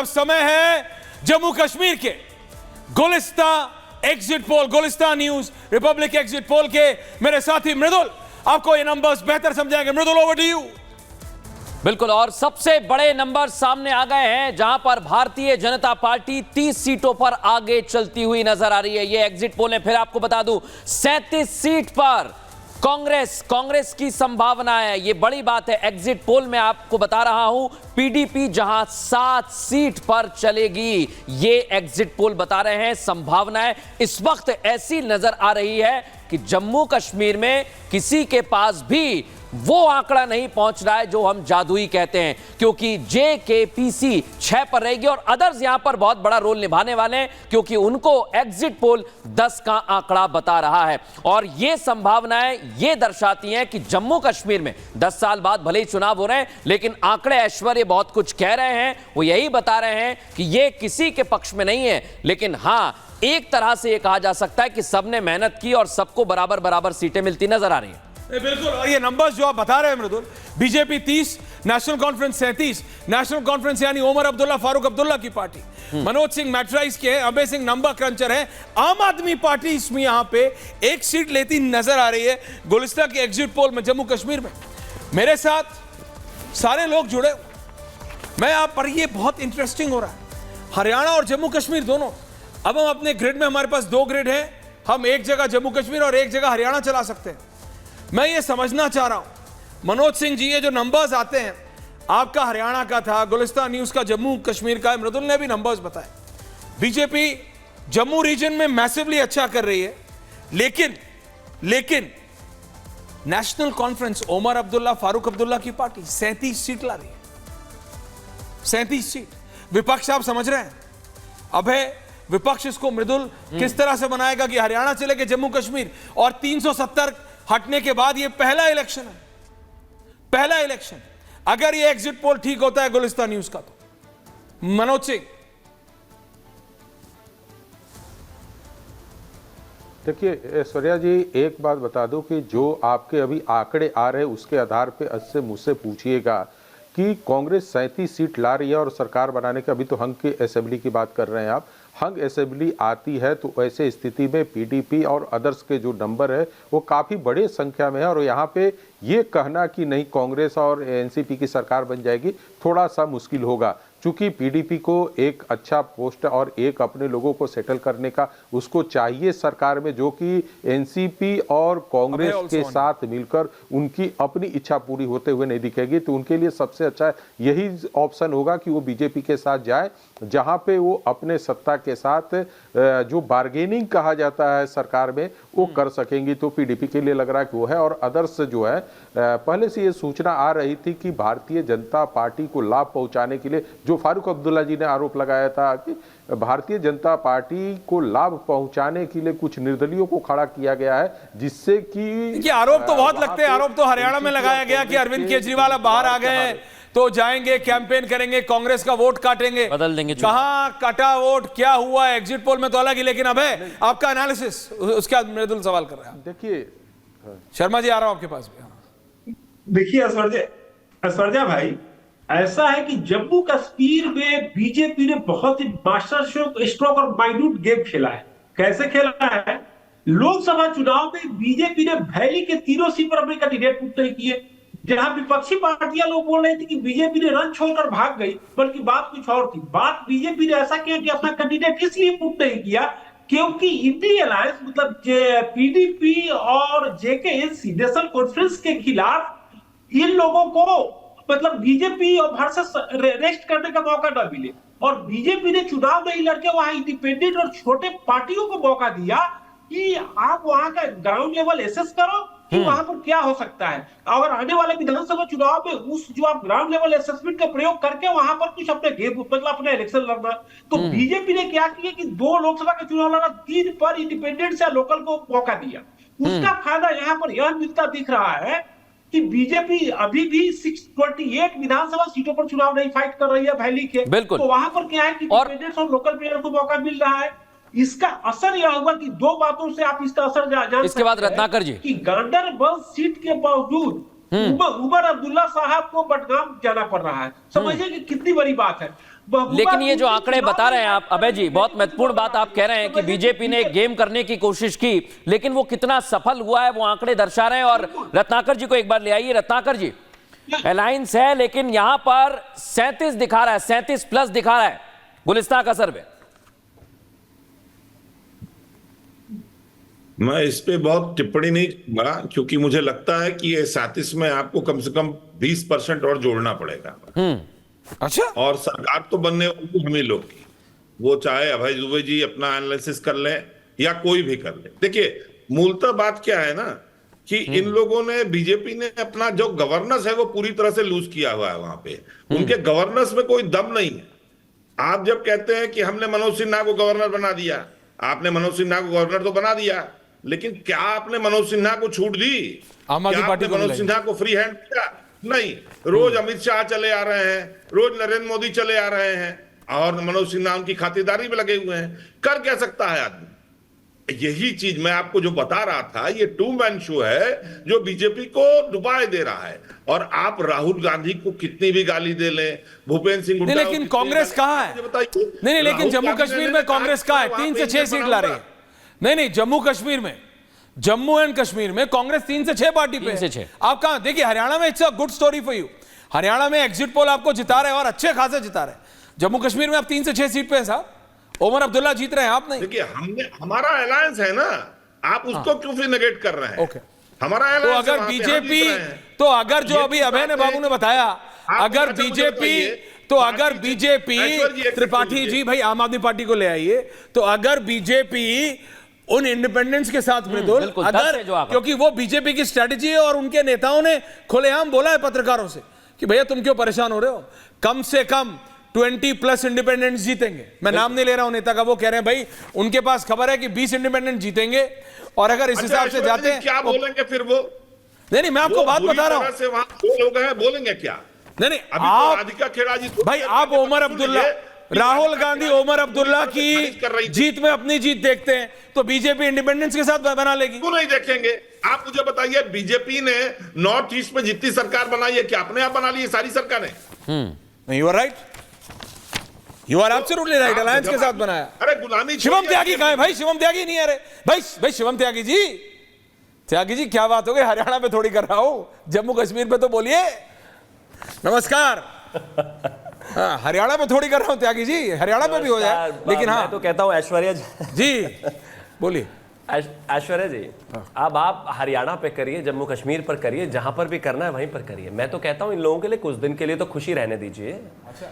अब समय है जम्मू कश्मीर के Gulistan exit poll, Gulistan news republic exit poll के मेरे साथी मृदुल आपको ये नंबर्स बेहतर समझाएंगे। Mridul, over to you. बिल्कुल, और सबसे बड़े नंबर सामने आ गए हैं जहां पर भारतीय जनता पार्टी 30 सीटों पर आगे चलती हुई नजर आ रही है। ये एग्जिट पोल है। फिर आपको बता दूं 37 सीट पर कांग्रेस की संभावना है। ये बड़ी बात है। एग्जिट पोल में आपको बता रहा हूं पीडीपी जहां 7 सीट पर चलेगी, ये एग्जिट पोल बता रहे हैं। संभावनाएं इस वक्त ऐसी नजर आ रही है कि जम्मू कश्मीर में किसी के पास भी वो आंकड़ा नहीं पहुंच रहा है जो हम जादुई कहते हैं, क्योंकि जेकेपीसी 6 पर रहेगी और अदर्स यहां पर बहुत बड़ा रोल निभाने वाले हैं, क्योंकि उनको एग्जिट पोल 10 का आंकड़ा बता रहा है। और ये संभावनाएं ये दर्शाती हैं कि जम्मू कश्मीर में 10 साल बाद भले ही चुनाव हो रहे हैं, लेकिन आंकड़े ऐश्वर्य बहुत कुछ कह रहे हैं। वो यही बता रहे हैं कि ये किसी के पक्ष में नहीं है, लेकिन हां, एक तरह से यह कहा जा सकता है कि सबने मेहनत की और सबको बराबर बराबर सीटें मिलती नजर आ रही हैं। बिल्कुल, और ये नंबर्स जो आप बता रहे हैं Mridul, BJP 30, national conference 37, national conference यानी ओमर अब्दुल्ला फारूक अब्दुल्ला की पार्टी, मनोज सिंह मैट्राइज के, अभय सिंह नंबर क्रंचर है, आम आदमी पार्टी इसमें यहां पे एक सीट लेती नजर आ रही है गुलिस्ता के एग्जिट पोल में जम्मू कश्मीर में। मेरे साथ सारे लोग जुड़े, मैं आप पर ये बहुत इंटरेस्टिंग हो रहा है। हरियाणा और जम्मू कश्मीर दोनों, अब हम अपने ग्रिड में, हमारे पास 2 ग्रिड है, हम एक जगह जम्मू कश्मीर और एक जगह हरियाणा चला सकते हैं। मैं ये समझना चाह रहा हूं मनोज सिंह जी, ये जो नंबर्स आते हैं, आपका हरियाणा का था, गुलिस्तान न्यूज का जम्मू कश्मीर का है, मृदुल ने भी नंबर्स बताए। बीजेपी जम्मू रीजन में मैसिवली अच्छा कर रही है, लेकिन नेशनल कॉन्फ्रेंस ओमर अब्दुल्ला फारूक अब्दुल्ला की पार्टी 37 सीट ला रही है। 37 सीट। विपक्ष आप समझ रहे हैं, अभय विपक्ष इसको मृदुल किस तरह से बनाएगा कि हरियाणा चले गए जम्मू कश्मीर, और 370 हटने के बाद ये पहला इलेक्शन है, पहला इलेक्शन। अगर ये एग्जिट पोल ठीक होता है गुलिस्तान न्यूज का, तो मनोज सिंह। देखिए ऐश्वर्या जी, एक बात बता दो कि जो आपके अभी आंकड़े आ रहे हैं उसके आधार पे इससे मुझसे पूछिएगा कि कांग्रेस 37 सीट ला रही है और सरकार बनाने के, अभी तो हंग की असेंबली की बात कर रहे हैं आप, हंग असेंबली आती है तो ऐसे स्थिति में पीडीपी और अदर्स के जो नंबर है वो काफ़ी बड़े संख्या में है, और यहाँ पे ये कहना कि नहीं कांग्रेस और एनसीपी की सरकार बन जाएगी थोड़ा सा मुश्किल होगा, चूंकि पीडीपी को एक अच्छा पोस्ट और एक अपने लोगों को सेटल करने का उसको चाहिए सरकार में, जो कि एनसीपी और कांग्रेस के साथ मिलकर उनकी अपनी इच्छा पूरी होते हुए नहीं दिखेगी। तो उनके लिए सबसे अच्छा यही ऑप्शन होगा कि वो बीजेपी के साथ जाए, जहां पे वो अपने सत्ता के साथ जो बार्गेनिंग कहा जाता है सरकार में वो कर सकेंगी। तो पीडीपी के लिए लग रहा है कि वो है। और अदर्स जो है, पहले से ये सूचना आ रही थी कि भारतीय जनता पार्टी को लाभ पहुंचाने के लिए, जो फारूक अब्दुल्ला जी ने आरोप लगाया था कि भारतीय जनता पार्टी को लाभ पहुंचाने के लिए कुछ निर्दलियों को खड़ा किया गया है, जिससे कि आरोप तो बहुत लगते हैं। आरोप तो हरियाणा में लगाया गया कि अरविंद केजरीवाल अब बाहर आ गए हैं तो जाएंगे, कैंपेन करेंगे, कांग्रेस का वोट काटेंगे, बदल देंगे। कहां कटा वोट, क्या हुआ एग्जिट पोल में तो अलग ही, लेकिन अब है आपका एनालिसिस, उसके बाद मृदुल सवाल कर रहा है। देखिए शर्मा जी, आ रहा हूं आपके पास भी। देखिए ऐश्वर्या भाई, ऐसा है कि जम्मू कश्मीर में बीजेपी ने बहुत ही मास्टर स्ट्रोक और माइन्यूट गेम खेला है। कैसे खेला है? लोकसभा चुनाव में बीजेपी ने वैली के तीनों सीट पर अपने कैंडिडेट पुट नहीं किए। जहां विपक्षी पार्टियां लोग बोल रही थी कि बीजेपी ने रन छोड़कर भाग गई, बल्कि बात कुछ और थी। बात बीजेपी ने ऐसा किया कि अपना कैंडिडेट इसलिए पुट नहीं किया क्योंकि इंडी अलायंस, मतलब पीडीपी और जेकेएनसी नेशनल कॉन्फ्रेंस के खिलाफ इन लोगों को, मतलब बीजेपी और वर्सेस रेस्ट करने का मौका न मिले, और बीजेपी ने चुनाव नहीं लड़के वहां इंडिपेंडेंट और छोटे पार्टियों को मौका दिया कि आप वहां का ग्राउंड लेवल एसेस करो कि वहां पर क्या हो सकता है, और आने वाले विधानसभा चुनाव में उस जो आप ग्राउंड लेवल असेसमेंट का प्रयोग करके वहां पर कुछ अपने गेम, मतलब अपने इलेक्शन लड़ना। तो बीजेपी ने क्या किया कि 2 लोकसभा के चुनाव लड़ा, 3 पर इंडिपेंडेंट या लोकल को मौका दिया। उसका फायदा यहाँ पर यह मिलता दिख रहा है कि बीजेपी अभी भी 628 विधानसभा सीटों पर चुनाव नहीं फाइट कर रही है वैली के, तो वहां पर क्या है कि इंडिपेंडेंट्स और लोकल प्लेयर को मौका मिल रहा है। इसका असर यह होगा कि 2 बातों से आप इसका असर जान इसके बाद रत्नाकर जी कि गांडरबल सीट के बावजूद उमर अब्दुल्ला साहब को बडगाम जाना पड़ रहा है। समझिए कि कितनी बड़ी बात है। महबूबा लेकिन ये जो मुफ्ती आंकड़े चुनाव बता रहे हैं में आप अभय जी, बहुत महत्वपूर्ण बात आप कह रहे हैं कि बीजेपी ने गेम करने की कोशिश की, लेकिन वो कितना सफल हुआ है वो आंकड़े दर्शा रहे हैं। और रत्नाकर जी को एक बार ले आइए। रत्नाकर जी, अलायंस है लेकिन यहां पर 37 दिखा रहा है, 37+ दिखा रहा है गुलिस्तान का सर्वे। मैं इस पे बहुत टिप्पणी नहीं करूंगा, क्योंकि मुझे लगता है कि ये 37 में आपको कम से कम 20% और जोड़ना पड़ेगा। अच्छा, और सरकार तो बनने वाली हम ही लोग की, वो चाहे अभय दुबे जी अपना एनालिसिस कर लें या कोई भी कर ले। देखिए मूलतः बात क्या है ना कि इन लोगों ने, बीजेपी ने अपना जो गवर्नेंस है वो पूरी तरह से लूज किया हुआ है। वहां पे उनके गवर्नेंस में कोई दम नहीं है। आप जब कहते हैं कि हमने मनोज सिन्हा को गवर्नर बना दिया, आपने मनोज सिन्हा को गवर्नर तो बना दिया, लेकिन क्या आपने मनोज सिन्हा को छूट दी? आम आदमी क्या पार्टी आपने को मनोज सिन्हा को फ्री हैंड दिया? नहीं। रोज अमित शाह चले आ रहे हैं, रोज नरेंद्र मोदी चले आ रहे हैं, और मनोज सिन्हा उनकी खातिरदारी में लगे हुए हैं। कर क्या सकता है आदमी? यही चीज मैं आपको जो बता रहा था, ये टू मैन शो है जो बीजेपी को डुबाए दे रहा है। और आप राहुल गांधी को कितनी भी गाली दे लें, भूपेंद्र सिंह हुड्डा नहीं, को लेकिन कितनी कांग्रेस गाली- कहाँ है? मुझे बताइए। नहीं, लेकिन राहुल जम्मू गांधी कश्मीर ने में कांग्रेस कहाँ है? वहां 3 पे से 6 सीट ला रही है। नहीं, जम्मू कश्मीर में, जम्मू एंड कश्मीर में कांग्रेस 3 से 6 पार्टी पे 3 से है। 6। आप कहां? देखिए हरियाणा में it's a good story for you. Haryana में एग्जिट पोल आपको जिता रहे हैं और अच्छे खासे जिता रहे हैं। जम्मू कश्मीर में आप 3 से 6 सीट पे हैं साहब। ओमर अब्दुल्ला जीत रहे हैं, आप नहीं। देखिए हमारा अलायंस है ना, आप उसको क्यों फिर नेगेट कर रहे हैं? ओके। हमारा तो alliance है, अगर वहां पे हम बीजेपी, जीत रहे हैं। तो अगर जो ये अभी तो अभय ने बात है। बाबू ने बताया, अगर मुझे बीजेपी, बताइए, तो अगर पार्टी- बीजेपी, ऐश्वर्य जी, एक त्रिपाठी सेकंड जी भाई आम आदमी पार्टी को ले आइए, तो अगर बीजेपी उन इंडिपेंडेंट्स के साथ मृदुल, बिल्कुल, 10 अगर है जो आंकड़ा। क्योंकि वो बीजेपी की स्ट्रेटेजी है और उनके नेताओं ने खुलेआम बोला है पत्रकारों से कि भैया तुम क्यों परेशान हो रहे हो, कम से कम 20+ इंडिपेंडेंट्स जीतेंगे। मैं नाम नहीं ले रहा हूं नेता का, वो कह रहे हैं भाई उनके पास खबर है कि 20 इंडिपेंडेंट जीतेंगे, और अगर इस हिसाब से जाते हैं क्या बोलेंगे फिर वो? नहीं, मैं आपको बात बता रहा हूं। से वहां दो लोग हैं, बोलेंगे क्या? नहीं, अभी तो आप राधिका खेड़ा जी भाई, आप ओमर अब्दुल्ला, राहुल गांधी ओमर अब्दुल्ला खारिज कर रही की थी। जीत में अपनी जीत देखते हैं, तो बीजेपी इंडिपेंडेंस के साथ बना लेगी। क्यों नहीं देखेंगे? आप मुझे बताइए, बीजेपी ने नॉर्थ ईस्ट में जितनी सरकार बनाई है, क्या अपने आप बना ली है सारी सरकारें? You are right, you are absolutely right, alliance के साथ बनाया। अरे गुलामी शिवम छोड़िए, त्यागी कहां है भाई? शिवम त्यागी नहीं है रे भाई शिवम त्यागी जी, त्यागी जी क्या बात हो गई? हरियाणा पे थोड़ी कर रहा हूं, जम्मू कश्मीर पे तो बोलिए। नमस्कार। हाँ, हरियाणा पे थोड़ी कर रहा हूं त्यागी जी, हरियाणा पे भी हो जाए, लेकिन हाँ मैं तो कहता हूँ ऐश्वर्या जी बोलिए। ऐश्वर्या जी, अब आप हरियाणा पे करिए, जम्मू कश्मीर पर करिए, जहां पर भी करना है वहीं पर करिए। मैं तो कहता हूं इन लोगों के लिए कुछ दिन के लिए तो खुशी रहने दीजिए।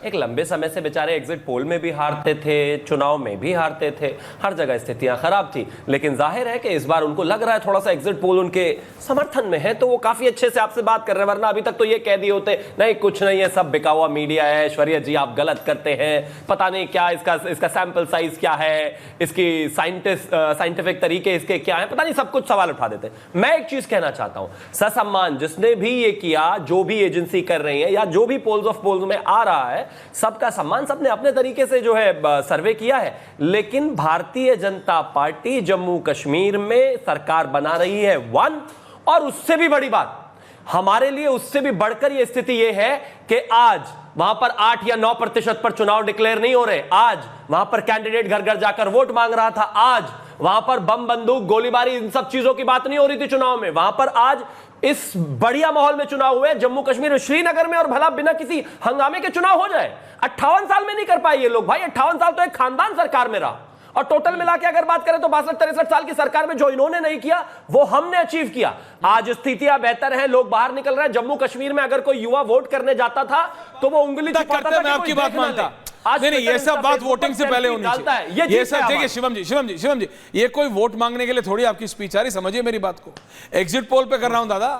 एक लंबे समय से बेचारे एग्जिट पोल में भी हारते थे, चुनाव में भी हारते थे, हर जगह स्थितियां खराब थी, लेकिन जाहिर है कि इस बार उनको लग रहा है थोड़ा सा एग्जिट पोल उनके समर्थन में है, तो वो काफी अच्छे से आपसे बात कर रहे हैं। वरना अभी तक तो ये कह दिए होते नहीं कुछ नहीं है, सब बिका हुआ मीडिया है, ऐश्वर्या जी आप गलत करते हैं, पता नहीं क्या इसका सैंपल साइज क्या है, इसकी साइंटिफिक तरीके इसके क्या है, पता नहीं, सब कुछ सवाल उठा देते हैं। मैं एक चीज कहना चाहता हूं, ससम्मान जिसने भी ये किया, जो भी एजेंसी कर रही है या जो भी पोल्स ऑफ पोल्स में आ रहा है, सबका सम्मान, सबने अपने तरीके से जो है सर्वे किया है। लेकिन भारतीय जनता पार्टी जम्मू कश्मीर में सरकार बना रही है 1, और उससे भी बड़ी बात हमारे लिए, उससे भी बढ़कर यह स्थिति यह है कि आज वहां पर 8 या 9% पर चुनाव डिक्लेयर नहीं हो रहे। आज वहां पर कैंडिडेट घर घर जाकर वोट मांग रहा था। आज वहां पर बम बंदूक गोलीबारी इन सब चीजों की बात नहीं हो रही थी चुनाव में। वहां पर आज इस बढ़िया माहौल में चुनाव हुए जम्मू कश्मीर में, श्रीनगर में, और भला बिना किसी हंगामे के चुनाव हो जाए। 58 साल में नहीं कर पाए ये लोग भाई। 58 साल तो एक खानदान सरकार में रहा, और टोटल मिला के अगर बात करें तो 62-63 साल की सरकार में जो इन्होंने नहीं किया वो हमने अचीव किया। आज स्थितियां बेहतर हैं, लोग बाहर निकल रहे हैं। जम्मू कश्मीर में अगर कोई युवा वोट करने जाता था तो वो उंगली छिपाता था, मैं आपकी बात मानता। आज नहीं, ये सब बात वोटिंग से पहले होनी चाहिए। ये सब देखिए शिवम जी, ये कोई वोट मांगने के लिए थोड़ी आपकी स्पीच आ रही, समझिए मेरी बात को। एग्जिट पोल पे कर रहा हूं दादा,